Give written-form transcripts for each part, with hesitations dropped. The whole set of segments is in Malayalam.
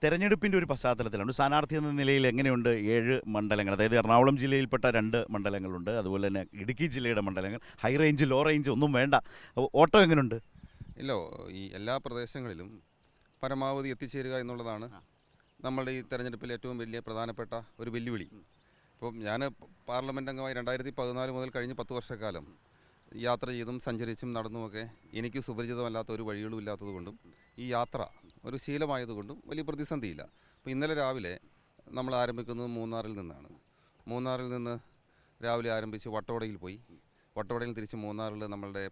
തെരഞ്ഞെടുപ്പിൻ്റെ ഒരു പശ്ചാത്തലത്തിലാണ് സ്ഥാനാർത്ഥി എന്ന നിലയിൽ എങ്ങനെയുണ്ട് 7 മണ്ഡലങ്ങൾ, അതായത് എറണാകുളം ജില്ലയിൽപ്പെട്ട 2 മണ്ഡലങ്ങളുണ്ട്, അതുപോലെ തന്നെ ഇടുക്കി ജില്ലയുടെ മണ്ഡലങ്ങൾ, ഹൈ റേഞ്ച് ലോ റേഞ്ച് ഒന്നും വേണ്ട. ഓട്ടം എങ്ങനെയുണ്ട്? ഇല്ല, ഈ എല്ലാ പ്രദേശങ്ങളിലും പരമാവധി എത്തിച്ചേരുക എന്നുള്ളതാണ് നമ്മളുടെ ഈ തെരഞ്ഞെടുപ്പിൽ ഏറ്റവും വലിയ പ്രധാനപ്പെട്ട ഒരു വെല്ലുവിളി. ഇപ്പം ഞാൻ പാർലമെൻറ്റ് അംഗമായി 2014 മുതൽ കഴിഞ്ഞ് 10 വർഷക്കാലം യാത്ര ചെയ്തും സഞ്ചരിച്ചും നടന്നുമൊക്കെ എനിക്ക് സുപരിചിതമല്ലാത്ത ഒരു വഴികളും ഇല്ലാത്തതുകൊണ്ടും ഈ യാത്ര ഒരു ശീലമായതുകൊണ്ടും വലിയ പ്രതിസന്ധിയില്ല. അപ്പോൾ ഇന്നലെ രാവിലെ നമ്മൾ ആരംഭിക്കുന്നത് മൂന്നാറിൽ നിന്നാണ്. മൂന്നാറിൽ നിന്ന് രാവിലെ ആരംഭിച്ച് വട്ടവടയിൽ പോയി. വട്ടവടയിൽ തിരിച്ച് മൂന്നാറിൽ നമ്മളുടെ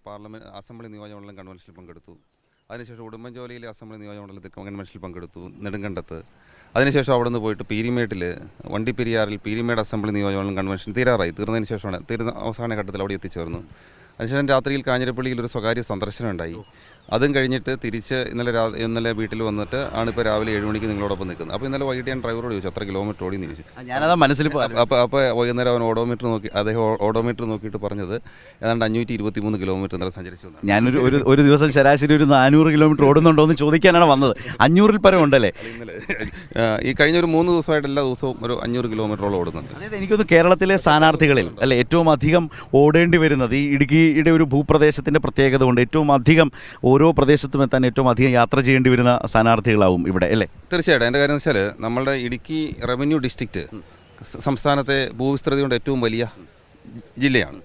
അസംബ്ലി നിയോജകമണ്ഡലം കൺവെൻഷനിൽ പങ്കെടുത്തു. അതിനുശേഷം ഉടുമ്പൻചോലയിലെ അസംബ്ലി നിയോജകമണ്ഡലത്തിൽ കൺവെൻഷനിൽ പങ്കെടുത്തു, നെടുങ്കണ്ടത്ത്. അതിനുശേഷം അവിടെ നിന്ന് പോയിട്ട് പീരിമേട്ടിൽ വണ്ടിപ്പെരിയാറിൽ പീരിമേട് അസംബ്ലി നിയോജകമണ്ഡലം കൺവെൻഷൻ തീർന്നതിന് ശേഷമാണ് അവസാന ഘട്ടത്തിൽ അവിടെ എത്തിച്ചേർന്നു. അതിനുശേഷം രാത്രിയിൽ കാഞ്ഞിരപ്പള്ളിയിൽ ഒരു സ്വകാര്യ സന്ദർശനം ഉണ്ടായി. അതും കഴിഞ്ഞിട്ട് തിരിച്ച് ഇന്നലെ വീട്ടിൽ വന്നിട്ട് ആണ് ഇപ്പോൾ രാവിലെ 7 മണിക്ക് നിങ്ങളോടൊപ്പം നിൽക്കുന്നത്. അപ്പോൾ ഇന്നലെ വൈകിട്ട് ഞാൻ ഡ്രൈവറോട് ചോദിച്ചു എത്ര കിലോമീറ്റർ ഓടി എന്ന് ചോദിച്ചു. ഞാനതാ മനസ്സിൽ അപ്പോൾ വൈകുന്നേരം അവൻ ഓഡോമീറ്റർ നോക്കിയിട്ട് പറഞ്ഞത് ഏതാണ്ട് 523 കിലോമീറ്റർ ഇന്നലെ സഞ്ചരിച്ചു. ഞാനൊരു ഒരു ദിവസം ശരാശരി ഒരു 400 കിലോമീറ്റർ ഓടുന്നുണ്ടോ എന്ന് ചോദിക്കാനാണ് വന്നത്. 500-ൽ പരം ഉണ്ടല്ലേ? ഇന്നലെ ഈ കഴിഞ്ഞ ഒരു 3 ദിവസമായിട്ട് എല്ലാ ദിവസവും ഒരു 500 കിലോമീറ്ററോളം ഓടുന്നുണ്ട്. അതായത് എനിക്കൊന്ന് കേരളത്തിലെ സ്ഥാനാർത്ഥികളിൽ അല്ലെ ഏറ്റവും അധികം ഓടേണ്ടി വരുന്നത് ഈ ഇടുക്കിയുടെ ഒരു ഭൂപ്രദേശത്തിൻ്റെ പ്രത്യേകത കൊണ്ട് ഏറ്റവും അധികം ഓരോ പ്രദേശത്തും എത്താൻ ഏറ്റവും അധികം യാത്ര ചെയ്യേണ്ടി വരുന്ന സ്ഥാനാർത്ഥികളാവും ഇവിടെ അല്ലേ? തീർച്ചയായിട്ടും. എൻ്റെ കാര്യം എന്ന് വെച്ചാൽ നമ്മളുടെ ഇടുക്കി റവന്യൂ ഡിസ്ട്രിക്റ്റ് സംസ്ഥാനത്തെ ഭൂവിസ്തൃതി കൊണ്ട് ഏറ്റവും വലിയ ജില്ലയാണ്.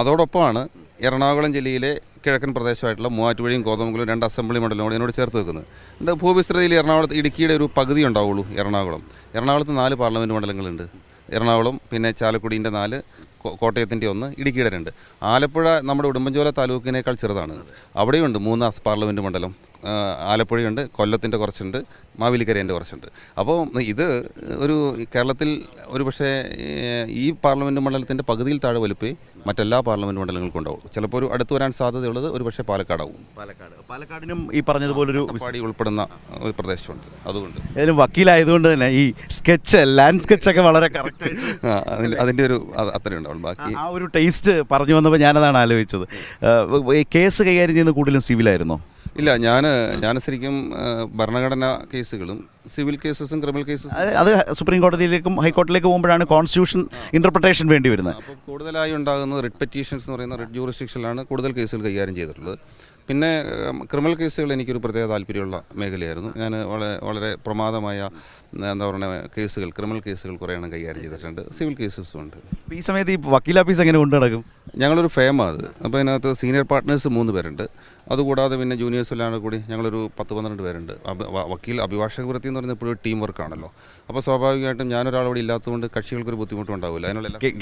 അതോടൊപ്പമാണ് എറണാകുളം ജില്ലയിലെ കിഴക്കൻ പ്രദേശമായിട്ടുള്ള മൂവാറ്റുപുഴയും കോതമംഗലവും 2 അസംബ്ലി മണ്ഡലങ്ങളും ഇതിനോട് ചേർത്ത് വെക്കുന്നത്. എൻ്റെ ഭൂവിസ്തൃതിയിൽ ഇടുക്കിയുടെ ഒരു പകുതി ഉണ്ടാവുള്ളൂ എറണാകുളത്ത് 4 പാർലമെൻറ്റ് മണ്ഡലങ്ങളുണ്ട്. എറണാകുളം, പിന്നെ ചാലക്കുടീൻ്റെ 4, കോട്ടയത്തിൻ്റെ 1, ഇടുക്കിയുടെ 2. ആലപ്പുഴ നമ്മുടെ ഉടുമ്പൻചോല താലൂക്കിനേക്കാൾ ചെറുതാണ്. അവിടെയുണ്ട് 3 പാർലമെൻറ്റ് മണ്ഡലം. ആലപ്പുഴയുണ്ട്, കൊല്ലത്തിൻ്റെ കുറച്ചുണ്ട്, മാവേലിക്കരേൻ്റെ കുറച്ചുണ്ട്. അപ്പോൾ ഇത് ഒരു കേരളത്തിൽ ഒരു പക്ഷേ ഈ പാർലമെൻറ്റ് മണ്ഡലത്തിൻ്റെ പകുതിയിൽ താഴെ വലുപ്പേ മറ്റെല്ലാ പാർലമെൻറ്റ് മണ്ഡലങ്ങൾക്കും ഉണ്ടാവും. ചിലപ്പോൾ ഒരു അടുത്ത് വരാൻ സാധ്യതയുള്ളത് ഒരു പക്ഷേ പാലക്കാടാവും. പാലക്കാടിനും ഈ പറഞ്ഞതുപോലൊരു പാടി ഉൾപ്പെടുന്ന ഒരു പ്രദേശമുണ്ട്. അതുകൊണ്ട് ഏതായാലും വക്കീലായതുകൊണ്ട് തന്നെ ഈ ലാൻഡ് സ്കെച്ചൊക്കെ വളരെ കറക്റ്റ് അതിൻ്റെ ഒരു അത്രയും ഉണ്ടാവും. ബാക്കി ആ ഒരു ടേസ്റ്റ് പറഞ്ഞു വന്നപ്പോൾ ഞാനതാണ് ആലോചിച്ചത്. ഈ കേസ് കൈകാര്യം ചെയ്യുന്ന കൂടുതലും സിവിലായിരുന്നോ? ഇല്ല, ഞാൻ ശരിക്കും ഭരണഘടനാ കേസുകളും സിവിൽ കേസസും ക്രിമിനൽ കേസസും അത് സുപ്രീം കോടതിയിലേക്കും ഹൈക്കോടതിയിലേക്ക് പോകുമ്പോഴാണ് കോൺസ്റ്റിറ്റ്യൂഷൻ ഇൻ്റർപ്രിട്ടേഷൻ വേണ്ടി വരുന്നത്. അപ്പോൾ കൂടുതലായി ഉണ്ടാകുന്നത് റിട്ട് പെറ്റീഷൻസ് എന്ന് പറയുന്ന റിട്ട് ജൂറിസ്ഡിക്ഷനിലാണ് കൂടുതൽ കേസുകൾ കൈകാര്യം ചെയ്തിട്ടുള്ളത്. പിന്നെ ക്രിമിനൽ കേസുകൾ എനിക്കൊരു പ്രത്യേക താല്പര്യമുള്ള മേഖലയായിരുന്നു. ഞാൻ വളരെ പ്രമാദമായ എന്താ പറയുക ക്രിമിനൽ കേസുകൾ കുറേയാണ് കൈകാര്യം ചെയ്തിട്ടുണ്ട്. സിവിൽ കേസസും ഉണ്ട്. ഈ സമയത്ത് ഈ വക്കീൽ ഓഫീസ് എങ്ങനെ കൊണ്ടു നടക്കും? ഞങ്ങളൊരു ഫേമാണ് അത്. അപ്പോൾ അതിനകത്ത് സീനിയർ പാർട്ട്നേഴ്സ് 3 പേരുണ്ട്. അതുകൂടാതെ പിന്നെ ജൂനിയേഴ്സ് എല്ലാം കൂടി ഞങ്ങളൊരു 10-12 പേരുണ്ട്. അഭിഭാഷക വൃത്തി എന്ന് പറയുന്നത് ഇപ്പോഴും ടീം വർക്കാണല്ലോ. അപ്പോൾ സ്വാഭാവികമായിട്ടും ഞാനൊരാളോട് ഇല്ലാത്തതുകൊണ്ട് കക്ഷികൾക്കൊരു ബുദ്ധിമുട്ടും ഉണ്ടാവില്ല. അതിനുള്ള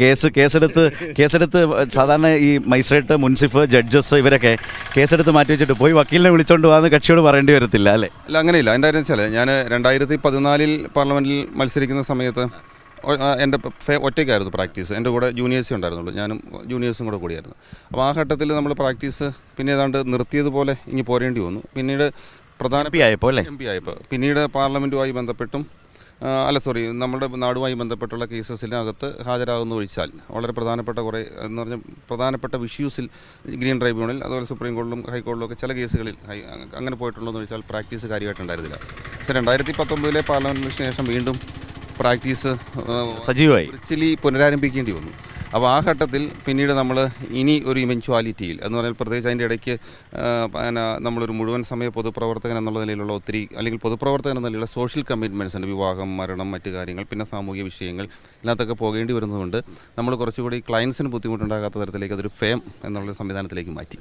കേസെടുത്ത് സാധാരണ ഈ മജിസ്ട്രേറ്റ്, മുൻസിഫ്, ജഡ്ജസ് ഇവരൊക്കെ കേസെടുത്ത് മാറ്റി വെച്ചിട്ട് പോയി വക്കീലിനെ വിളിച്ചോണ്ട് പോകാമെന്ന് കക്ഷിയോട് പറയേണ്ടി വരത്തില്ല അല്ലേ? അല്ല, അങ്ങനെയില്ല. എൻ്റെ കാര്യം വെച്ചാൽ ഞാൻ 2014 പാർലമെൻറ്റിൽ മത്സരിക്കുന്ന സമയത്ത് എൻ്റെ ഒറ്റയ്ക്കായിരുന്നു പ്രാക്ടീസ്. എൻ്റെ കൂടെ ജൂനിയേഴ്സേ ഉണ്ടായിരുന്നുള്ളൂ. ഞാനും ജൂനിയേഴ്സും കൂടിയായിരുന്നു. അപ്പോൾ ആ ഘട്ടത്തിൽ നമ്മൾ പ്രാക്ടീസ് പിന്നെ ഏതാണ്ട് നിർത്തിയതുപോലെ ഇനി പോരേണ്ടി വന്നു. പിന്നീട് എം പി ആയപ്പോൾ പിന്നീട് പാർലമെൻറ്റുമായി ബന്ധപ്പെട്ടും നമ്മുടെ നാടുമായി ബന്ധപ്പെട്ടുള്ള കേസസിനകത്ത് ഹാജരാകുന്ന ഒഴിച്ചാൽ വളരെ പ്രധാനപ്പെട്ട ഇഷ്യൂസിൽ ഗ്രീൻ ട്രൈബ്യൂണൽ, അതുപോലെ സുപ്രീം കോടതിയിലും ഹൈക്കോടതിയിലും ഒക്കെ ചില കേസുകളിൽ അങ്ങനെ പോയിട്ടുള്ളതെന്ന് വെച്ചാൽ പ്രാക്ടീസ് കാര്യമായിട്ടുണ്ടായിരുന്നില്ല. പക്ഷേ 2019 പാർലമെൻറ്റിന് ശേഷം വീണ്ടും പ്രാക്ടീസ് സജീവമായി പുനരാരംഭിക്കേണ്ടി വന്നു. അപ്പോൾ ആ ഘട്ടത്തിൽ പിന്നീട് നമ്മൾ ഇനി ഒരു ഇവൻച്വാലിറ്റിയിൽ എന്ന് പറഞ്ഞാൽ പ്രത്യേകിച്ച് അതിൻ്റെ ഇടയ്ക്ക് നമ്മളൊരു മുഴുവൻ സമയ പൊതുപ്രവർത്തകൻ എന്നുള്ള നിലയിലുള്ള അല്ലെങ്കിൽ പൊതുപ്രവർത്തകൻ എന്ന നിലയിലുള്ള സോഷ്യൽ കമ്മിറ്റ്മെൻറ്റ്സ് ഉണ്ട്. വിവാഹം, മരണം, മറ്റു കാര്യങ്ങൾ, പിന്നെ സാമൂഹിക വിഷയങ്ങൾ, ഇതിനകത്തൊക്കെ പോകേണ്ടി വരുന്നതുകൊണ്ട് നമ്മൾ കുറച്ചുകൂടി ക്ലയൻസിന് ബുദ്ധിമുട്ടുണ്ടാകാത്ത തരത്തിലേക്ക് അതൊരു ഫേം എന്നുള്ള സംവിധാനത്തിലേക്ക് മാറ്റി.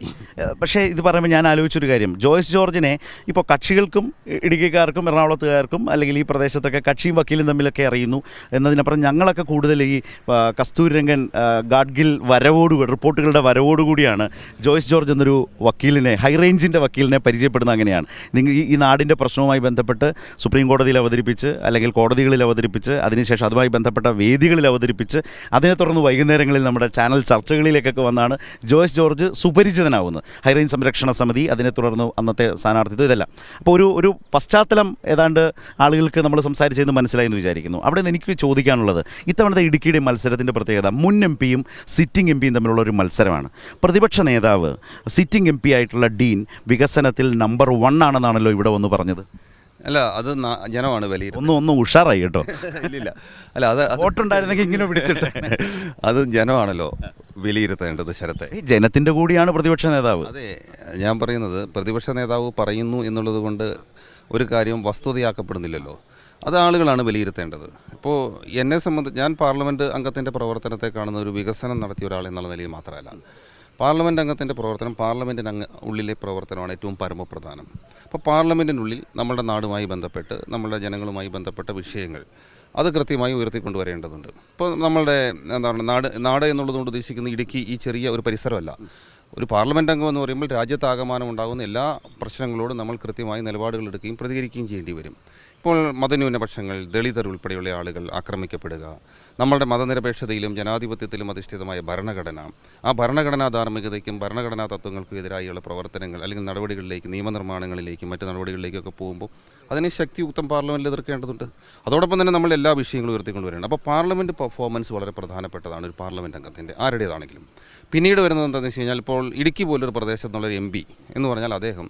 പക്ഷേ ഇത് പറയുമ്പോൾ ഞാൻ ആലോചിച്ചൊരു കാര്യം, ജോയ്സ് ജോർജിനെ ഇപ്പോൾ കക്ഷികൾക്കും ഇടുക്കിക്കാർക്കും എറണാകുളത്തുകാർക്കും അല്ലെങ്കിൽ ഈ പ്രദേശത്തൊക്കെ കക്ഷിയും വക്കീലും തമ്മിലൊക്കെ അറിയുന്നു എന്നതിനപ്പുറം ഞങ്ങളൊക്കെ കൂടുതൽ ഈ കസ്തൂരിരംഗൻ ഗാഡ്ഗിൽ റിപ്പോർട്ടുകളുടെ വരവോടുകൂടിയാണ് ജോയ്സ് ജോർജ് എന്നൊരു വക്കീലിനെ, ഹൈ റേഞ്ചിൻ്റെ വക്കീലിനെ പരിചയപ്പെടുന്നത്. അങ്ങനെയാണ് നിങ്ങൾ ഈ നാടിൻ്റെ പ്രശ്നവുമായി ബന്ധപ്പെട്ട് സുപ്രീം കോടതിയിൽ അവതരിപ്പിച്ച് അല്ലെങ്കിൽ കോടതികളിൽ അവതരിപ്പിച്ച് അതിനുശേഷം അതുമായി ബന്ധപ്പെട്ട വേദികളിൽ അവതരിപ്പിച്ച് അതിനെ തുടർന്ന് വൈകുന്നേരങ്ങളിൽ നമ്മുടെ ചാനൽ ചർച്ചകളിലേക്കൊക്കെ വന്നാണ് ജോയ്സ് ജോർജ് സുപരിചിതനാവുന്നത്. ഹൈ റേഞ്ച് സംരക്ഷണ സമിതി, അതിനെ തുടർന്ന് അന്നത്തെ സ്ഥാനാർത്ഥിത്വം, ഇതെല്ലാം. അപ്പോൾ ഒരു പശ്ചാത്തലം ഏതാണ്ട് ആളുകൾക്ക് നമ്മൾ സംസാരിച്ചതെന്ന് മനസ്സിലായി എന്ന് വിചാരിക്കുന്നു. അവിടെ നിന്ന് എനിക്ക് ചോദിക്കാനുള്ളത്, ഇത്തവണത്തെ ഇടുക്കിയുടെ മത്സരത്തിൻ്റെ പ്രത്യേകത മുൻ എം പിയും സിറ്റിംഗ് എം പിയും തമ്മിലുള്ള ഒരു മത്സരമാണ്. പ്രതിപക്ഷ നേതാവ് സിറ്റിംഗ് എം പി ആയിട്ടുള്ള ഡീൻ വികസനത്തിൽ നമ്പർ 1 ആണെന്നാണല്ലോ ഇവിടെ വന്ന് പറഞ്ഞത്. അല്ല അത് ജനമാണ് വിലയിരുത്തുന്നത്. ഒന്നും ഉഷാറായി കേട്ടോ. ഇല്ലില്ല, അല്ല അത് വോട്ടുണ്ടായിരുന്നെങ്കിൽ ഇങ്ങനെ പിടിച്ചിട്ട് അത് ജനമാണല്ലോ വിലയിരുത്തേണ്ടത് ശരത്തെ. ഈ ജനത്തിൻ്റെ കൂടിയാണ് പ്രതിപക്ഷ നേതാവ്. അതെ, ഞാൻ പറയുന്നത് പ്രതിപക്ഷ നേതാവ് പറയുന്നു എന്നുള്ളത് കൊണ്ട് ഒരു കാര്യം വസ്തുതയാക്കപ്പെടുന്നില്ലല്ലോ. അത് ആളുകളാണ് വിലയിരുത്തേണ്ടത്. ഇപ്പോൾ എന്നെ സംബന്ധിച്ച് ഞാൻ പാർലമെൻറ്റ് അംഗത്തിൻ്റെ പ്രവർത്തനത്തെ കാണുന്ന ഒരു വികസനം നടത്തിയ ഒരാൾ എന്നുള്ള നിലയിൽ മാത്രമല്ല, പാർലമെൻറ്റ് അംഗത്തിൻ്റെ പ്രവർത്തനം പാർലമെൻറ്റിന് ഉള്ളിലെ പ്രവർത്തനമാണ് ഏറ്റവും പരമപ്രധാനം. അപ്പോൾ പാർലമെൻറ്റിനുള്ളിൽ നമ്മളുടെ നാടുമായി ബന്ധപ്പെട്ട് നമ്മളുടെ ജനങ്ങളുമായി ബന്ധപ്പെട്ട വിഷയങ്ങൾ അത് കൃത്യമായി ഉയർത്തിക്കൊണ്ടുവരേണ്ടതുണ്ട്. ഇപ്പോൾ നമ്മളുടെ എന്താണ് നാട് എന്നുള്ളതുകൊണ്ട് ഉദ്ദേശിക്കുന്ന ഇടുക്കി ഈ ചെറിയ ഒരു പരിസരമല്ല. ഒരു പാർലമെൻറ്റ് അംഗം എന്ന് പറയുമ്പോൾ രാജ്യത്താകമാനം ഉണ്ടാകുന്ന എല്ലാ പ്രശ്നങ്ങളോടും നമ്മൾ കൃത്യമായി നിലപാടുകൾ എടുക്കുകയും പ്രതികരിക്കുകയും ചെയ്യേണ്ടി വരും. ഇപ്പോൾ മതന്യൂനപക്ഷങ്ങൾ, ദളിതർ ഉൾപ്പെടെയുള്ള ആളുകൾ ആക്രമിക്കപ്പെടുക, നമ്മളുടെ മതനിരപേക്ഷതയിലും ജനാധിപത്യത്തിലും അധിഷ്ഠിതമായ ഭരണഘടന, ആ ഭരണഘടനാ ധാർമ്മികതയ്ക്കും ഭരണഘടനാ തത്വങ്ങൾക്കും എതിരായുള്ള പ്രവർത്തനങ്ങൾ അല്ലെങ്കിൽ നടപടികളിലേക്ക്, നിയമനിർമ്മാണങ്ങളിലേക്കും മറ്റ് നടപടികളിലേക്കൊക്കെ പോകുമ്പോൾ അതിനെ ശക്തിയുക്തം പാർലമെൻറ്റിൽ എതിർക്കേണ്ടതുണ്ട്. അതോടൊപ്പം തന്നെ നമ്മൾ എല്ലാ വിഷയങ്ങളും ഉയർത്തിക്കൊണ്ടുവരണം. അപ്പോൾ പാർലമെൻറ്റ് പെർഫോമൻസ് വളരെ പ്രധാനപ്പെട്ടതാണ് ഒരു പാർലമെൻറ്റ് അംഗത്തിൻ്റെ, ആരുടേതാണെങ്കിലും. പിന്നീട് വരുന്നത് എന്താണെന്ന് വെച്ച് കഴിഞ്ഞാൽ, ഇപ്പോൾ ഇടുക്കി പോലൊരു പ്രദേശത്തുള്ളൊരു MP എന്ന് പറഞ്ഞാൽ അദ്ദേഹം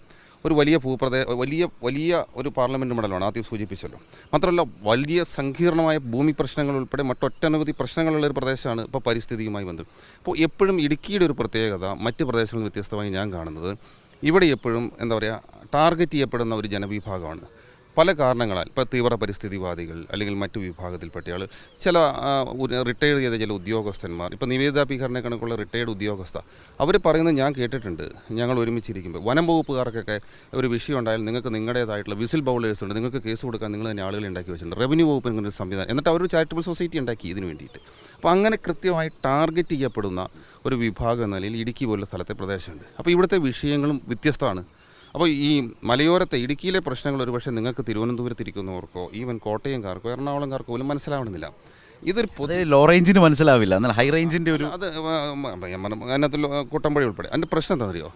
ഒരു വലിയ വലിയ ഒരു പാർലമെൻറ്റ് മണ്ഡലമാണ്, ആദ്യം സൂചിപ്പിച്ചല്ലോ. മാത്രമല്ല വലിയ സങ്കീർണമായ ഭൂമി പ്രശ്നങ്ങൾ ഉൾപ്പെടെ മറ്റൊട്ടനവധി പ്രശ്നങ്ങളുള്ളൊരു പ്രദേശമാണ് ഇപ്പോൾ പരിസ്ഥിതിയുമായി ബന്ധം. അപ്പോൾ എപ്പോഴും ഇടുക്കിയുടെ ഒരു പ്രത്യേകത മറ്റ് പ്രദേശങ്ങളിൽ വ്യത്യസ്തമായി ഞാൻ കാണുന്നത്, ഇവിടെ എപ്പോഴും എന്താ പറയുക, ടാർഗറ്റ് ചെയ്യപ്പെടുന്ന ഒരു ജനവിഭാഗമാണ്. പല കാരണങ്ങളാൽ, ഇപ്പോൾ തീവ്ര പരിസ്ഥിതിവാദികൾ അല്ലെങ്കിൽ മറ്റു വിഭാഗത്തിൽപ്പെട്ട ആൾ, ചില റിട്ടയർ ചെയ്ത ചില ഉദ്യോഗസ്ഥന്മാർ, ഇപ്പോൾ നിവേദിത പീഹറിനെ കണക്കുള്ള റിട്ടയർഡ് ഉദ്യോഗസ്ഥ, അവർ പറയുന്നത് ഞാൻ കേട്ടിട്ടുണ്ട്. ഞങ്ങൾ ഒരുമിച്ചിരിക്കുമ്പോൾ വനം വകുപ്പുകാർക്കൊക്കെ ഒരു വിഷയം ഉണ്ടായാൽ നിങ്ങൾക്ക് നിങ്ങളുടേതായിട്ടുള്ള വിസിൽ ബൗളേഴ്സ് ഉണ്ട്, നിങ്ങൾക്ക് കേസ് കൊടുക്കാൻ നിങ്ങൾ തന്നെ ആളുകളെ ഉണ്ടാക്കി വെച്ചിട്ടുണ്ട്. റവന്യൂ വകുപ്പിന് ഇങ്ങനെ ഒരു സംവിധാനം, എന്നിട്ട് അവരൊരു ചാരിറ്റബിൾ സൊസൈറ്റി ഉണ്ടാക്കി ഇതിന് വേണ്ടിയിട്ട്. അപ്പോൾ അങ്ങനെ കൃത്യമായി ടാർഗറ്റ് ചെയ്യപ്പെടുന്ന ഒരു വിഭാഗം എന്ന നിലയിൽ ഇടുക്കി പോലുള്ള സ്ഥലത്തെ പ്രദേശമുണ്ട്. അപ്പോൾ ഇവിടുത്തെ വിഷയങ്ങളും വ്യത്യസ്തമാണ്. അപ്പോൾ ഈ മലയോരത്തെ ഇടുക്കിയിലെ പ്രശ്നങ്ങൾ ഒരുപക്ഷെ നിങ്ങൾക്ക് തിരുവനന്തപുരത്തിരിക്കുന്നവർക്കോ ഈവൻ കോട്ടയംകാർക്കോ എറണാകുളംകാർക്കോ പോലും മനസ്സിലാവണമെന്നില്ല. ഇതൊരു ലോ റേഞ്ചിന് മനസ്സിലാവില്ല, എന്നാൽ ഹൈ റേഞ്ചിൻ്റെ ഒരു അത് അതിനകത്ത് കുട്ടമ്പഴി ഉൾപ്പെടെ. അതിൻ്റെ പ്രശ്നം എന്താ അറിയോ,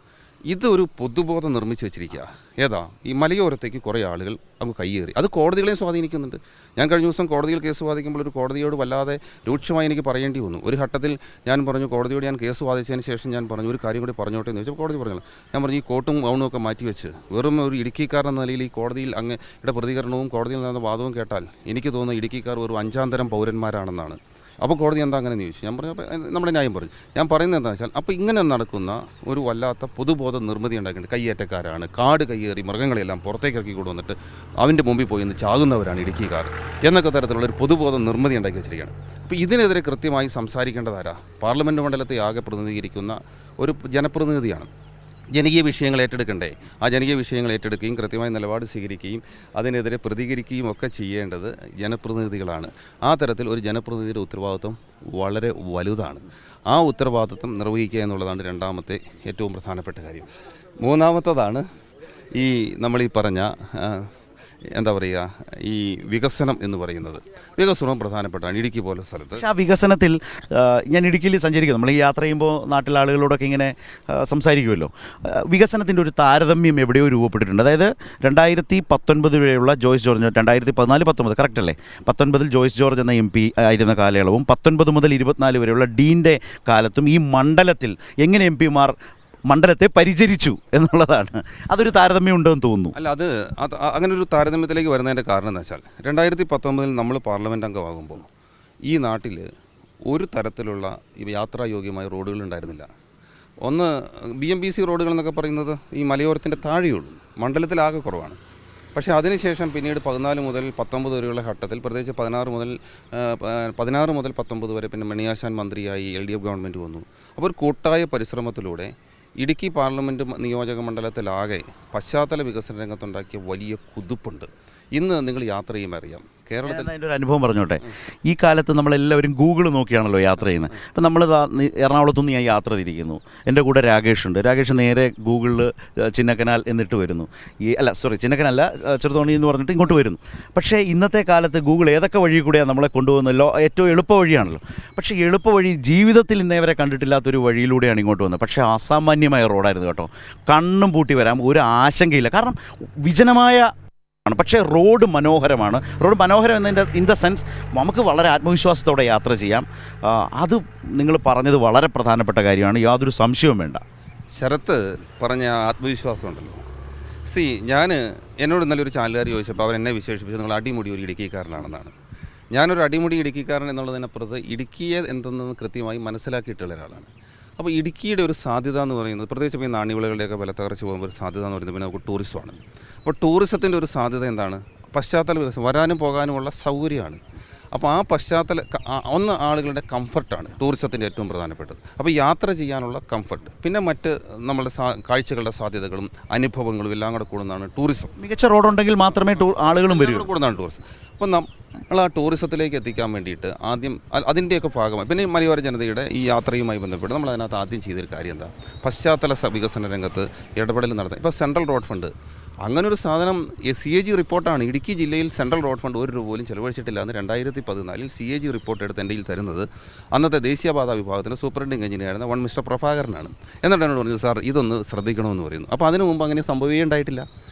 ഇതൊരു പൊതുബോധം നിർമ്മിച്ച് വെച്ചിരിക്കുക. ഏതാ, ഈ മലയോരത്തേക്ക് കുറേ ആളുകൾ അങ്ങ് കയ്യേറി, അത് കോടതികളെയും സ്വാധീനിക്കുന്നുണ്ട്. ഞാൻ കഴിഞ്ഞ ദിവസം കോടതിയിൽ കേസ് വാദിക്കുമ്പോൾ ഒരു കോടതിയോട് വല്ലാതെ രൂക്ഷമായി എനിക്ക് പറയേണ്ടി വന്നു. ഒരു ഘട്ടത്തിൽ ഞാൻ പറഞ്ഞു, കോടതിയോട് ഞാൻ കേസ് വാദിച്ചതിന് ശേഷം ഞാൻ പറഞ്ഞു, ഒരു കാര്യം കൂടി പറഞ്ഞോട്ടെ എന്ന് ചോദിച്ചപ്പോൾ കോടതി പറഞ്ഞല്ലോ. ഞാൻ പറഞ്ഞു, ഈ കോട്ടും ഗൗണും ഒക്കെ മാറ്റിവെച്ച് വെറും ഒരു ഇടുക്കിക്കാരൻ എന്ന നിലയിൽ ഈ കോടതിയിൽ അങ്ങയുടെ പ്രതികരണവും കോടതിയിൽ നടന്ന വാദവും കേട്ടാൽ എനിക്ക് തോന്നുന്നു ഇടുക്കിക്കാർ ഒരു 5ാം തരം പൗരന്മാരാണെന്നാണ്. അപ്പോൾ കോടതി എന്താ അങ്ങനെ ചോദിച്ചു. ഞാൻ പറഞ്ഞു, അപ്പോൾ നമ്മുടെ ന്യായം പറഞ്ഞു. ഞാൻ പറയുന്നത് എന്താണെന്ന് വെച്ചാൽ, അപ്പോൾ ഇങ്ങനെ നടക്കുന്ന ഒരു വല്ലാത്ത പൊതുബോധ നിർമ്മിതി ഉണ്ടാക്കിയിട്ടുണ്ട്. കയ്യേറ്റക്കാരാണ്, കാട് കയ്യേറി മൃഗങ്ങളെല്ലാം പുറത്തേക്ക് ഇറക്കി കൊണ്ടുവന്നിട്ട് അവൻ്റെ മുമ്പിൽ പോയി നിന്ന് ചാകുന്നവരാണ് ഇടുക്കിക്കാർ എന്നൊക്കെ തരത്തിലുള്ളൊരു പൊതുബോധ നിർമ്മിതി ഉണ്ടാക്കി വെച്ചിരിക്കുകയാണ്. അപ്പോൾ ഇതിനെതിരെ കൃത്യമായി സംസാരിക്കേണ്ടതാരാ? പാർലമെൻറ്റ് മണ്ഡലത്തെ ആകെ പ്രതിനിധീകരിക്കുന്ന ഒരു ജനപ്രതിനിധിയാണ്. ജനകീയ വിഷയങ്ങൾ ഏറ്റെടുക്കണ്ടേ? ആ ജനകീയ വിഷയങ്ങൾ ഏറ്റെടുക്കുകയും കൃത്യമായി നിലപാട് സ്വീകരിക്കുകയും അതിനെതിരെ പ്രതികരിക്കുകയും ഒക്കെ ചെയ്യേണ്ടത് ജനപ്രതിനിധികളാണ്. ആ തരത്തിൽ ഒരു ജനപ്രതിനിധിയുടെ ഉത്തരവാദിത്വം വളരെ വലുതാണ്. ആ ഉത്തരവാദിത്വം നിർവഹിക്കുക എന്നുള്ളതാണ് രണ്ടാമത്തെ ഏറ്റവും പ്രധാനപ്പെട്ട കാര്യം. മൂന്നാമത്തതാണ് ഈ നമ്മളീ പറഞ്ഞ എന്താ പറയുക, ഈ വികസനം എന്ന് പറയുന്നത്. വികസനവും പ്രധാനപ്പെട്ടാണ് ഇടുക്കി പോലെ സ്ഥലത്ത്. പക്ഷേ ആ വികസനത്തിൽ ഞാൻ ഇടുക്കിയിൽ സഞ്ചരിക്കുന്നു, നമ്മൾ ഈ യാത്ര ചെയ്യുമ്പോൾ നാട്ടിലെ ആളുകളോടൊക്കെ ഇങ്ങനെ സംസാരിക്കുമല്ലോ. വികസനത്തിൻ്റെ ഒരു താരതമ്യം എവിടെയോ രൂപപ്പെട്ടിട്ടുണ്ട്. അതായത് 2019 വരെയുള്ള ജോയ്സ് ജോർജ്, 2014-19 കറക്റ്റ് അല്ലേ, 19 ജോയ്സ് ജോർജ് എന്ന MP ആയിരുന്ന കാലയളവും 19 മുതൽ 24 വരെയുള്ള ഡീൻ്റെ കാലത്തും ഈ മണ്ഡലത്തിൽ എങ്ങനെ MP മാർ മണ്ഡലത്തെ പരിചരിച്ചു എന്നുള്ളതാണ്. അതൊരു താരതമ്യം ഉണ്ടെന്ന് തോന്നുന്നു. അല്ല, അത് അങ്ങനെ ഒരു താരതമ്യത്തിലേക്ക് വരുന്നതിൻ്റെ കാരണം എന്ന് വെച്ചാൽ, 2019 നമ്മൾ പാർലമെൻറ്റ് അംഗമാകുമ്പോൾ ഈ നാട്ടിൽ ഒരു തരത്തിലുള്ള യാത്രായോഗ്യമായ റോഡുകൾ ഉണ്ടായിരുന്നില്ല. ഒന്ന് BMBC റോഡുകൾ എന്നൊക്കെ പറയുന്നത് ഈ മലയോരത്തിൻ്റെ താഴെയുള്ളൂ, മണ്ഡലത്തിലാകെ കുറവാണ്. പക്ഷേ അതിനുശേഷം പിന്നീട് 14 മുതൽ 19 വരെയുള്ള ഘട്ടത്തിൽ, പ്രത്യേകിച്ച് 16 മുതൽ 19 വരെ പിന്നെ മണിയാശാൻ മന്ത്രിയായി LDF ഗവൺമെൻറ് വന്നു. അപ്പോൾ ഒരു കൂട്ടായ പരിശ്രമത്തിലൂടെ ഇടുക്കി പാർലമെൻറ്റ് നിയോജക മണ്ഡലത്തിലാകെ പശ്ചാത്തല വികസന രംഗത്തുണ്ടാക്കിയ വലിയ കുതിപ്പുണ്ട്. ഇന്ന് നിങ്ങൾ യാത്ര ചെയ്യുമ്പോൾ അറിയാം, കേരളത്തിൽ അതിൻ്റെ ഒരു അനുഭവം പറഞ്ഞോട്ടെ. ഈ കാലത്ത് നമ്മളെല്ലാവരും ഗൂഗിൾ നോക്കിയാണല്ലോ യാത്ര ചെയ്യുന്നത്. അപ്പം നമ്മൾ എറണാകുളത്തുനിന്ന് ഞാൻ യാത്ര തിരിക്കുന്നു, എൻ്റെ കൂടെ രാകേഷ് ഉണ്ട്. രാകേഷ് നേരെ ഗൂഗിളിൽ ചിന്നക്കനാൽ എന്നിട്ട് വരുന്നു. ചിന്നക്കനല്ല, ചെറുതോണി എന്ന് പറഞ്ഞിട്ട് ഇങ്ങോട്ട് വരുന്നു. പക്ഷേ ഇന്നത്തെ കാലത്ത് ഗൂഗിൾ ഏതൊക്കെ വഴി കൂടെയാണ് നമ്മളെ കൊണ്ടുപോകുന്നല്ലോ, ഏറ്റവും എളുപ്പ വഴിയാണല്ലോ. പക്ഷേ എളുപ്പ വഴി ജീവിതത്തിൽ ഇന്നേവരെ കണ്ടിട്ടില്ലാത്തൊരു വഴിയിലൂടെയാണ് ഇങ്ങോട്ട് വന്നത്. പക്ഷേ അസാമാന്യമായ റോഡായിരുന്നു കേട്ടോ. കണ്ണും പൂട്ടി വരാം, ഒരു ആശങ്കയില്ല. കാരണം വിജനമായ ആണ്, പക്ഷേ റോഡ് മനോഹരമാണ്. റോഡ് മനോഹരം എന്നതിൻ്റെ ഇൻ ദ സെൻസ് നമുക്ക് വളരെ ആത്മവിശ്വാസത്തോടെ യാത്ര ചെയ്യാം. അത് നിങ്ങൾ പറഞ്ഞത് വളരെ പ്രധാനപ്പെട്ട കാര്യമാണ്, യാതൊരു സംശയവും വേണ്ട. ശരത്ത് പറഞ്ഞ ആത്മവിശ്വാസം ഉണ്ടല്ലോ, എന്നോട് ഇന്നലെ ഒരു ചാനലുകാർ ചോദിച്ചപ്പോൾ അവർ എന്നെ വിശേഷിപ്പിച്ചു നിങ്ങൾ അടിമുടി ഒരു ഇടുക്കിക്കാരനാണെന്നാണ്. ഞാനൊരു അടിമുടി ഇടുക്കിക്കാരൻ എന്നുള്ളതിനപ്പുറത്ത് ഇടുക്കിയെ എന്തെന്ന് കൃത്യമായി മനസ്സിലാക്കിയിട്ടുള്ള ഒരാളാണ്. അപ്പോൾ ഇടുക്കിയുടെ ഒരു സാധ്യത എന്ന് പറയുന്നത്, പ്രത്യേകിച്ച് ഈ നാണ്യവിളകളുടെയൊക്കെ വില തകർച്ച പോകുമ്പോൾ ഒരു സാധ്യത എന്ന് പറയുന്നത് പിന്നെ നമുക്ക് ടൂറിസമാണ്. അപ്പോൾ ടൂറിസത്തിൻ്റെ ഒരു സാധ്യത എന്താണ്? പശ്ചാത്തല വികസനം, വരാനും പോകാനുമുള്ള സൗകര്യമാണ്. അപ്പോൾ ആ ഒന്ന് ആളുകളുടെ കംഫർട്ടാണ് ടൂറിസത്തിൻ്റെ ഏറ്റവും പ്രധാനപ്പെട്ടത്. അപ്പോൾ യാത്ര ചെയ്യാനുള്ള കംഫർട്ട്, പിന്നെ മറ്റ് നമ്മളുടെ കാഴ്ചകളുടെ സാധ്യതകളും അനുഭവങ്ങളും എല്ലാം കൂടെ കൂടുന്നതാണ് ടൂറിസം. മികച്ച റോഡുണ്ടെങ്കിൽ മാത്രമേ ആളുകളും വരിക കൂടുന്നതാണ് ടൂറിസം. അപ്പോൾ നമ്മൾ ആ ടൂറിസത്തിലേക്ക് എത്തിക്കാൻ വേണ്ടിയിട്ട് ആദ്യം അതിൻ്റെയൊക്കെ ഭാഗമായി പിന്നെ മലയോര ജനതയുടെ ഈ യാത്രയുമായി ബന്ധപ്പെട്ട് നമ്മൾ അതിനകത്ത് ആദ്യം ചെയ്തൊരു കാര്യം എന്താ, പശ്ചാത്തല വികസന രംഗത്ത് ഇടപെടൽ നടത്തുക. ഇപ്പോൾ സെൻട്രൽ റോഡ് ഫണ്ട് അങ്ങനൊരു സാധനം CAG റിപ്പോർട്ടാണ്. ഇടുക്കി ജില്ലയിൽ സെൻട്രൽ റോഡ് ഫണ്ട് ഒരു രൂപ പോലും ചെലവഴിച്ചിട്ടില്ല എന്ന് 2014 CAG റിപ്പോർട്ട് എടുത്ത് എൻ്റെ കയ്യിൽ തരുന്നത് അന്നത്തെ ദേശീയപാത വിഭാഗത്തിലെ സൂപ്രണ്ടിംഗ് എഞ്ചിനീയറായിരുന്ന മിസ്റ്റർ പ്രഭാകരനാണ്. എന്നിട്ട് എന്നോട് പറഞ്ഞു, സാർ ഇതൊന്ന് ശ്രദ്ധിക്കണമെന്ന് പറയുന്നു. അപ്പോൾ അതിനു മുമ്പ് അങ്ങനെ സംഭവിക്കേണ്ടായിട്ടില്ല.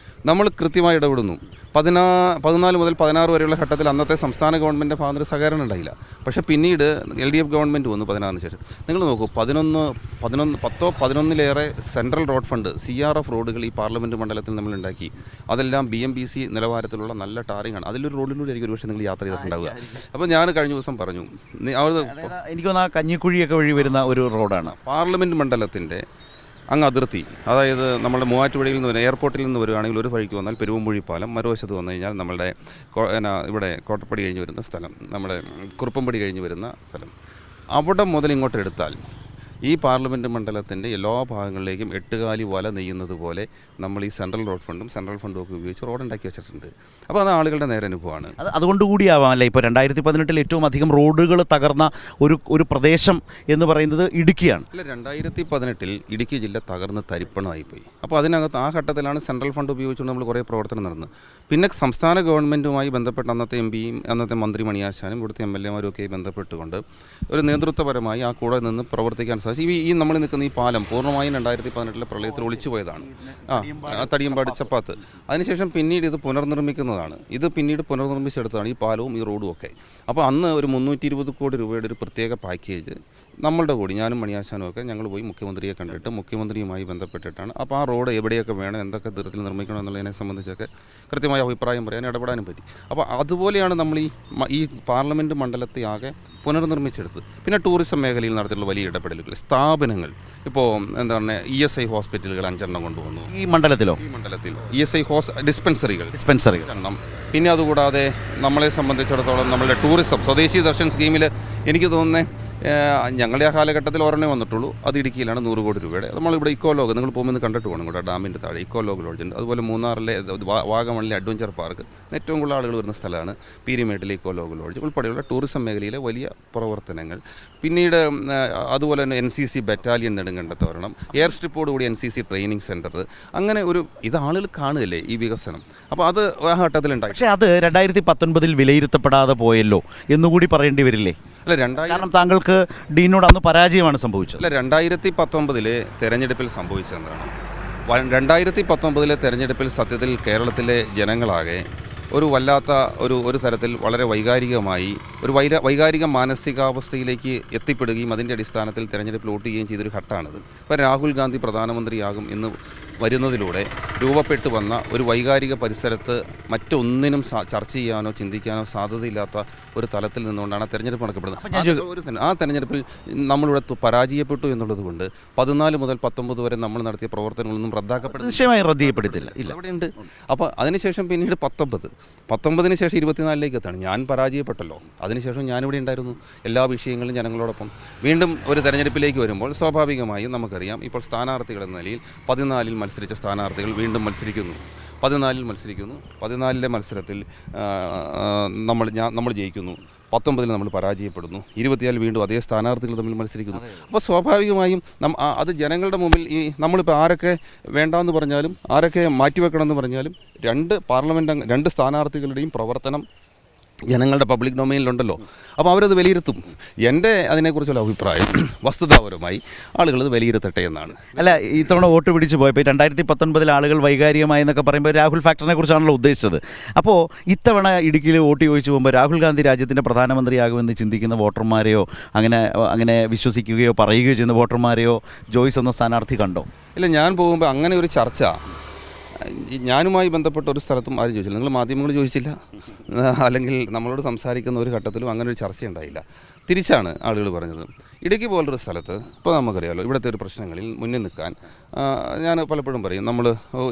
നമ്മൾ കൃത്യമായി ഇടപെടുന്നു. 14 മുതൽ 16 വരെയുള്ള ഘട്ടത്തിൽ അന്നത്തെ സംസ്ഥാന ഗവൺമെൻറ്റിൻ്റെ ഭാഗത്ത് സഹകരണം ഉണ്ടായില്ല. പക്ഷേ പിന്നീട് LDF ഗവൺമെൻറ് വന്നു 16-ന് ശേഷം. നിങ്ങൾ നോക്കൂ, 11 സെൻട്രൽ റോഡ് ഫണ്ട് CRF റോഡുകൾ ഈ പാർലമെൻറ്റ് മണ്ഡലത്തിൽ നമ്മൾ ഉണ്ടാക്കി. അതെല്ലാം BMBC നിലവാരത്തിലുള്ള നല്ല ടാറിങ്ങാണ്. അതിലൊരു റോഡിലൂടെ ആയിരിക്കും ഒരു പക്ഷേ നിങ്ങൾ യാത്ര ചെയ്തിട്ടുണ്ടാവുക. അപ്പോൾ ഞാൻ കഴിഞ്ഞ ദിവസം പറഞ്ഞു, എനിക്ക് തോന്നുന്നു ആ കഞ്ഞിക്കുഴിയൊക്കെ വഴി വരുന്ന ഒരു റോഡാണ് പാർലമെൻറ്റ് മണ്ഡലത്തിൻ്റെ അങ്ങ് അതിർത്തി. അതായത് നമ്മുടെ മൂവാറ്റുപുഴയിൽ നിന്ന് എയർപോർട്ടിൽ നിന്ന് വരുവാണെങ്കിൽ ഒരു വഴിക്ക് വന്നാൽ പെരുവമ്പുഴി പാലം, മറുവശത്ത് വന്നു കഴിഞ്ഞാൽ നമ്മളുടെ ഇവിടെ കോട്ടപ്പടി കഴിഞ്ഞ് വരുന്ന സ്ഥലം, നമ്മുടെ കുറുപ്പമ്പടി കഴിഞ്ഞ് വരുന്ന സ്ഥലം, അവിടെ മുതൽ ഇങ്ങോട്ട് എടുത്താൽ ഈ പാർലമെൻറ്റ് മണ്ഡലത്തിൻ്റെ എല്ലാ ഭാഗങ്ങളിലേക്കും 8 കാലി വല നെയ്യുന്നത് പോലെ നമ്മൾ ഈ സെൻട്രൽ റോഡ് ഫണ്ടും ഒക്കെ ഉപയോഗിച്ച് റോഡ് ഉണ്ടാക്കി വെച്ചിട്ടുണ്ട്. അപ്പോൾ അത് ആളുകളുടെ നേരെ അനുഭവമാണ്. അതുകൊണ്ട് കൂടിയാവാം അല്ലേ ഇപ്പോൾ 2018 ഏറ്റവും അധികം റോഡുകൾ തകർന്ന ഒരു പ്രദേശം എന്ന് പറയുന്നത് ഇടുക്കിയാണ്. അല്ല, 2018 ഇടുക്കി ജില്ല തകർന്ന് തരിപ്പണമായിപ്പോയി. അപ്പോൾ അതിനകത്ത് ആ ഘട്ടത്തിലാണ് സെൻട്രൽ ഫണ്ട് ഉപയോഗിച്ചുകൊണ്ട് നമ്മൾ കുറേ പ്രവർത്തനം നടന്നത്. പിന്നെ സംസ്ഥാന ഗവൺമെൻറ്റുമായി ബന്ധപ്പെട്ട അന്നത്തെ MPയും അന്നത്തെ മന്ത്രി മണിയാശാനും ഇവിടുത്തെ MLA-മാരും ഒക്കെ ബന്ധപ്പെട്ടുകൊണ്ട് ഒരു നേതൃത്വപരമായി ആ കൂടെ നിന്ന് പ്രവർത്തിക്കാൻ സാധിച്ചു. ഈ നമ്മൾ നിൽക്കുന്ന ഈ പാലം പൂർണ്ണമായും 2018 പ്രളയത്തിൽ ഒളിച്ചു പോയതാണ്. തടിയമ്പാട് ചപ്പാത്ത്. അതിനുശേഷം പിന്നീട് ഇത് പുനർനിർമ്മിക്കുന്നതാണ്. ഇത് പിന്നീട് പുനർനിർമ്മിച്ചെടുത്തതാണ് ഈ പാലവും ഈ റോഡും ഒക്കെ. അപ്പോൾ അന്ന് ഒരു 320 കോടി രൂപയുടെ ഒരു പ്രത്യേക പാക്കേജ് നമ്മളുടെ കൂടി, ഞാനും മണിയാശാനും ഒക്കെ ഞങ്ങൾ പോയി മുഖ്യമന്ത്രിയെ കണ്ടിട്ട് മുഖ്യമന്ത്രിയുമായി ബന്ധപ്പെട്ടിട്ടാണ്. അപ്പോൾ ആ റോഡ് എവിടെയൊക്കെ വേണം, എന്തൊക്കെ തരത്തിൽ നിർമ്മിക്കണം എന്നുള്ളതിനെ സംബന്ധിച്ചൊക്കെ കൃത്യമായ അഭിപ്രായം പറയാൻ ഇടപെടാനും പറ്റി. അപ്പോൾ അതുപോലെയാണ് നമ്മൾ ഈ പാർലമെൻറ്റ് മണ്ഡലത്തെ ആകെ പുനർനിർമ്മിച്ചെടുത്തത്. പിന്നെ ടൂറിസം മേഖലയിൽ നടത്തിയിട്ടുള്ള വലിയ ഇടപെടലുകൾ, സ്ഥാപനങ്ങൾ, ഇപ്പോൾ എന്താണ് ESI ഹോസ്പിറ്റലുകൾ 5 കൊണ്ടുവന്നു ഈ മണ്ഡലത്തിൽ ESI ഡിസ്പെൻസറികൾ പിന്നെ അതുകൂടാതെ നമ്മളെ സംബന്ധിച്ചിടത്തോളം നമ്മളുടെ ടൂറിസം സ്വദേശി ദർശൻ സ്കീമിൽ എനിക്ക് തോന്നുന്നത് ഞങ്ങളുടെ ആ കാലഘട്ടത്തിൽ ഒരെണ്ണേ വന്നിട്ടുള്ളൂ. അത് ഇടുക്കിയിലാണ് 100 കോടി രൂപയുടെ. നമ്മളിവിടെ ഇക്കോലോഗ് നിങ്ങൾ പോകുമ്പോൾ കണ്ടിട്ട് പോകണം, ഇവിടെ ഡാമിൻ്റെ താഴെ ഇക്കോലോഗ് ലോഡ്ജ് ഉണ്ട്. അതുപോലെ മൂന്നാറിലെ വാഗമണിലെ അഡ്വഞ്ചർ പാർക്ക്, ഏറ്റവും കൂടുതൽ ആളുകൾ വരുന്ന സ്ഥലമാണ്. പീരിമേട്ടിലെ ഇക്കോലോഗ് ലോഡ്ജ് ഉൾപ്പെടെയുള്ള ടൂറിസം മേഖലയിലെ വലിയ പ്രവർത്തനങ്ങൾ. പിന്നീട് അതുപോലെ തന്നെ NCC ബറ്റാലിയൻ നെടുങ്കണ്ടത്ത് വരണം, എയർ സ്ട്രിപ്പോടുകൂടി NCC ട്രെയിനിങ് സെൻറ്റർ. അങ്ങനെ ഇത് ആളുകൾ കാണുകയല്ലേ ഈ വികസനം. അപ്പോൾ അത് ആ ഘട്ടത്തിലുണ്ടായി. പക്ഷേ അത് 2019 വിലയിരുത്തപ്പെടാതെ പോയല്ലോ എന്നുകൂടി പറയേണ്ടി വരില്ലേ? അല്ല, കാരണം താങ്കൾക്ക് ഡീനോട് അന്ന് പരാജയമാണ് സംഭവിച്ചത്. അല്ല, 2019 തെരഞ്ഞെടുപ്പിൽ സംഭവിച്ചതെന്താണ്? 2019 തെരഞ്ഞെടുപ്പിൽ സത്യത്തിൽ കേരളത്തിലെ ജനങ്ങളാകെ ഒരു വല്ലാത്ത ഒരു തരത്തിൽ വളരെ വൈകാരികമായി ഒരു വൈകാരിക മാനസികാവസ്ഥയിലേക്ക് എത്തിപ്പെടുകയും അതിൻ്റെ അടിസ്ഥാനത്തിൽ തെരഞ്ഞെടുപ്പിൽ വോട്ട് ചെയ്യുകയും ചെയ്തൊരു ഘട്ടമാണിത്. ഇപ്പോൾ രാഹുൽ ഗാന്ധി പ്രധാനമന്ത്രിയാകും എന്ന് വരുന്നതിലൂടെ രൂപപ്പെട്ടു വന്ന ഒരു വൈകാരിക പരിസരത്ത് മറ്റൊന്നിനും ചർച്ച ചെയ്യാനോ ചിന്തിക്കാനോ സാധ്യതയില്ലാത്ത ഒരു തലത്തിൽ നിന്നുകൊണ്ടാണ് തെരഞ്ഞെടുപ്പ് നടക്കപ്പെടുന്നത്. ആ തെരഞ്ഞെടുപ്പിൽ നമ്മളിവിടെ പരാജയപ്പെട്ടു എന്നുള്ളത് കൊണ്ട് 14 മുതൽ 19 വരെ നമ്മൾ നടത്തിയ പ്രവർത്തനങ്ങളൊന്നും റദ്ദാക്കപ്പെടുന്നു, നിശ്ചയമായി റദ്ദാക്കപ്പെടത്തില്ല. അവിടെയുണ്ട്. അപ്പോൾ അതിനുശേഷം പിന്നീട് 19-ന് ശേഷം 24-ലേക്ക് എത്താണ്. ഞാൻ പരാജയപ്പെട്ടല്ലോ, അതിനുശേഷം ഞാനിവിടെ ഉണ്ടായിരുന്നു എല്ലാ വിഷയങ്ങളും ജനങ്ങളോടൊപ്പം. വീണ്ടും ഒരു തെരഞ്ഞെടുപ്പിലേക്ക് വരുമ്പോൾ സ്വാഭാവികമായും നമുക്കറിയാം, ഇപ്പോൾ സ്ഥാനാർത്ഥികൾ എന്ന നിലയിൽ 14-ൽ മത്സരിച്ച സ്ഥാനാർത്ഥികൾ വീണ്ടും മത്സരിക്കുന്നു. 14-ൽ മത്സരിക്കുന്നു. 14-ലെ മത്സരത്തിൽ നമ്മൾ ജയിക്കുന്നു. 19-ൽ നമ്മൾ പരാജയപ്പെടുന്നു. 24-ൽ വീണ്ടും അതേ സ്ഥാനാർത്ഥികൾ തമ്മിൽ മത്സരിക്കുന്നു. അപ്പോൾ സ്വാഭാവികമായും അത് ജനങ്ങളുടെ മുമ്പിൽ നമ്മളിപ്പോൾ ആരൊക്കെ വേണ്ടാന്ന് പറഞ്ഞാലും ആരൊക്കെ മാറ്റിവെക്കണമെന്ന് പറഞ്ഞാലും രണ്ട് സ്ഥാനാർത്ഥികളുടെയും പ്രവർത്തനം ജനങ്ങളുടെ പബ്ലിക് ഡൊമൈനിലുണ്ടല്ലോ. അപ്പോൾ അവരത് വിലയിരുത്തും. എൻ്റെ അതിനെക്കുറിച്ചുള്ള അഭിപ്രായം വസ്തുതാപരമായി ആളുകൾ അത് വിലയിരുത്തട്ടെ എന്നാണ്. അല്ല, ഇത്തവണ വോട്ട് പിടിച്ചു പോയപ്പോൾ 2019 ആളുകൾ വൈകാരികമായി എന്നൊക്കെ പറയുമ്പോൾ രാഹുൽ ഫാക്ടറിനെ കുറിച്ചാണല്ലോ ഉദ്ദേശിച്ചത്. അപ്പോൾ ഇത്തവണ ഇടുക്കിയിൽ വോട്ട് ചോദിച്ചു പോകുമ്പോൾ രാഹുൽ ഗാന്ധി രാജ്യത്തിൻ്റെ പ്രധാനമന്ത്രിയാകുമെന്ന് ചിന്തിക്കുന്ന വോട്ടർമാരെയോ അങ്ങനെ വിശ്വസിക്കുകയോ പറയുകയോ ചെയ്യുന്ന വോട്ടർമാരെയോ ജോയ്സ് എന്ന സ്ഥാനാർത്ഥി കണ്ടോ? ഇല്ല, ഞാൻ പോകുമ്പോൾ അങ്ങനെ ഒരു ചർച്ച ഞാനുമായി ബന്ധപ്പെട്ട ഒരു സ്ഥലത്തും ആരും ചോദിച്ചില്ല. നിങ്ങൾ മാധ്യമങ്ങൾ ചോദിച്ചില്ല, അല്ലെങ്കിൽ നമ്മളോട് സംസാരിക്കുന്ന ഒരു ഘട്ടത്തിലും അങ്ങനെ ഒരു ചർച്ചയുണ്ടായില്ല. തിരിച്ചാണ് ആളുകൾ പറഞ്ഞത്. ഇടുക്കി പോലൊരു സ്ഥലത്ത് ഇപ്പോൾ നമുക്കറിയാമല്ലോ, ഇവിടുത്തെ ഒരു പ്രശ്നങ്ങളിൽ മുന്നിൽ നിൽക്കാൻ ഞാൻ പലപ്പോഴും പറയും. നമ്മൾ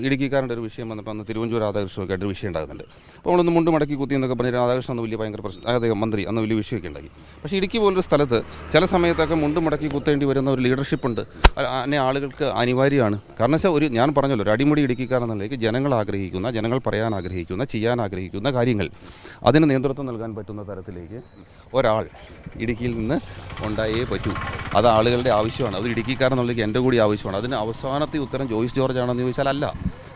ഇടുക്കിക്കാരൻ്റെ ഒരു വിഷയം വന്നപ്പോൾ അന്ന് തിരുവഞ്ചൂർ രാധാകൃഷ്ണനൊക്കെ ആയിട്ടൊരു വിഷയം ഉണ്ടാകുന്നുണ്ട്. അപ്പോൾ നമ്മളൊന്ന് മുണ്ട് മടക്കി കുത്തി എന്നൊക്കെ പറഞ്ഞ് രാധാകൃഷ്ണൻ അന്ന് വലിയ ഭയങ്കര പ്രശ്നം, അദ്ദേഹം മന്ത്രി അന്ന് വലിയ വിഷയമൊക്കെ ഉണ്ടാക്കി. പക്ഷേ ഇടുക്കി പോലൊരു സ്ഥലത്ത് ചില സമയത്തൊക്കെ മുണ്ട് മടക്കി കുത്തേണ്ടി വരുന്ന ഒരു ലീഡർഷിപ്പ് ഉണ്ട്. അതിനെ ആളുകൾക്ക് അനിവാര്യമാണ്. കാരണം വെച്ചാൽ ഞാൻ പറഞ്ഞല്ലോ, ഒരു അടിമുടി ഇടുക്കിക്കാരെന്നുള്ളതിലേക്ക് ജനങ്ങൾ ആഗ്രഹിക്കുന്ന, ജനങ്ങൾ പറയാൻ ആഗ്രഹിക്കുന്ന, ചെയ്യാൻ ആഗ്രഹിക്കുന്ന കാര്യങ്ങൾ അതിന് നേതൃത്വം നൽകാൻ പറ്റുന്ന തരത്തിലേക്ക് ഒരാൾ ഇടുക്കിയിൽ നിന്ന് ഉണ്ടായേ പറ്റൂ. അത് ആളുകളുടെ ആവശ്യമാണ്. അത് ഇടുക്കിക്കാരെന്നുള്ളതിലേക്ക് എൻ്റെ കൂടി ആവശ്യമാണ്. അതിന് അവസാനത്തെ ഉത്തരം ജോയിസ് ജോർജ് ആണെന്ന് ചോദിച്ചാൽ അല്ല,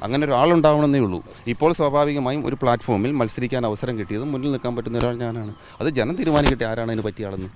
അങ്ങനെ ഒരാളുണ്ടാവണമെന്നേ ഉള്ളൂ. ഇപ്പോൾ സ്വാഭാവികമായും ഒരു പ്ലാറ്റ്ഫോമിൽ മത്സരിക്കാൻ അവസരം കിട്ടിയതും മുന്നിൽ നിൽക്കാൻ പറ്റുന്ന ഒരാൾ ഞാനാണ്. അത് ജനം തീരുമാനിക്കട്ടെ ആരാണ് അതിന് പറ്റിയ ആളെന്ന്.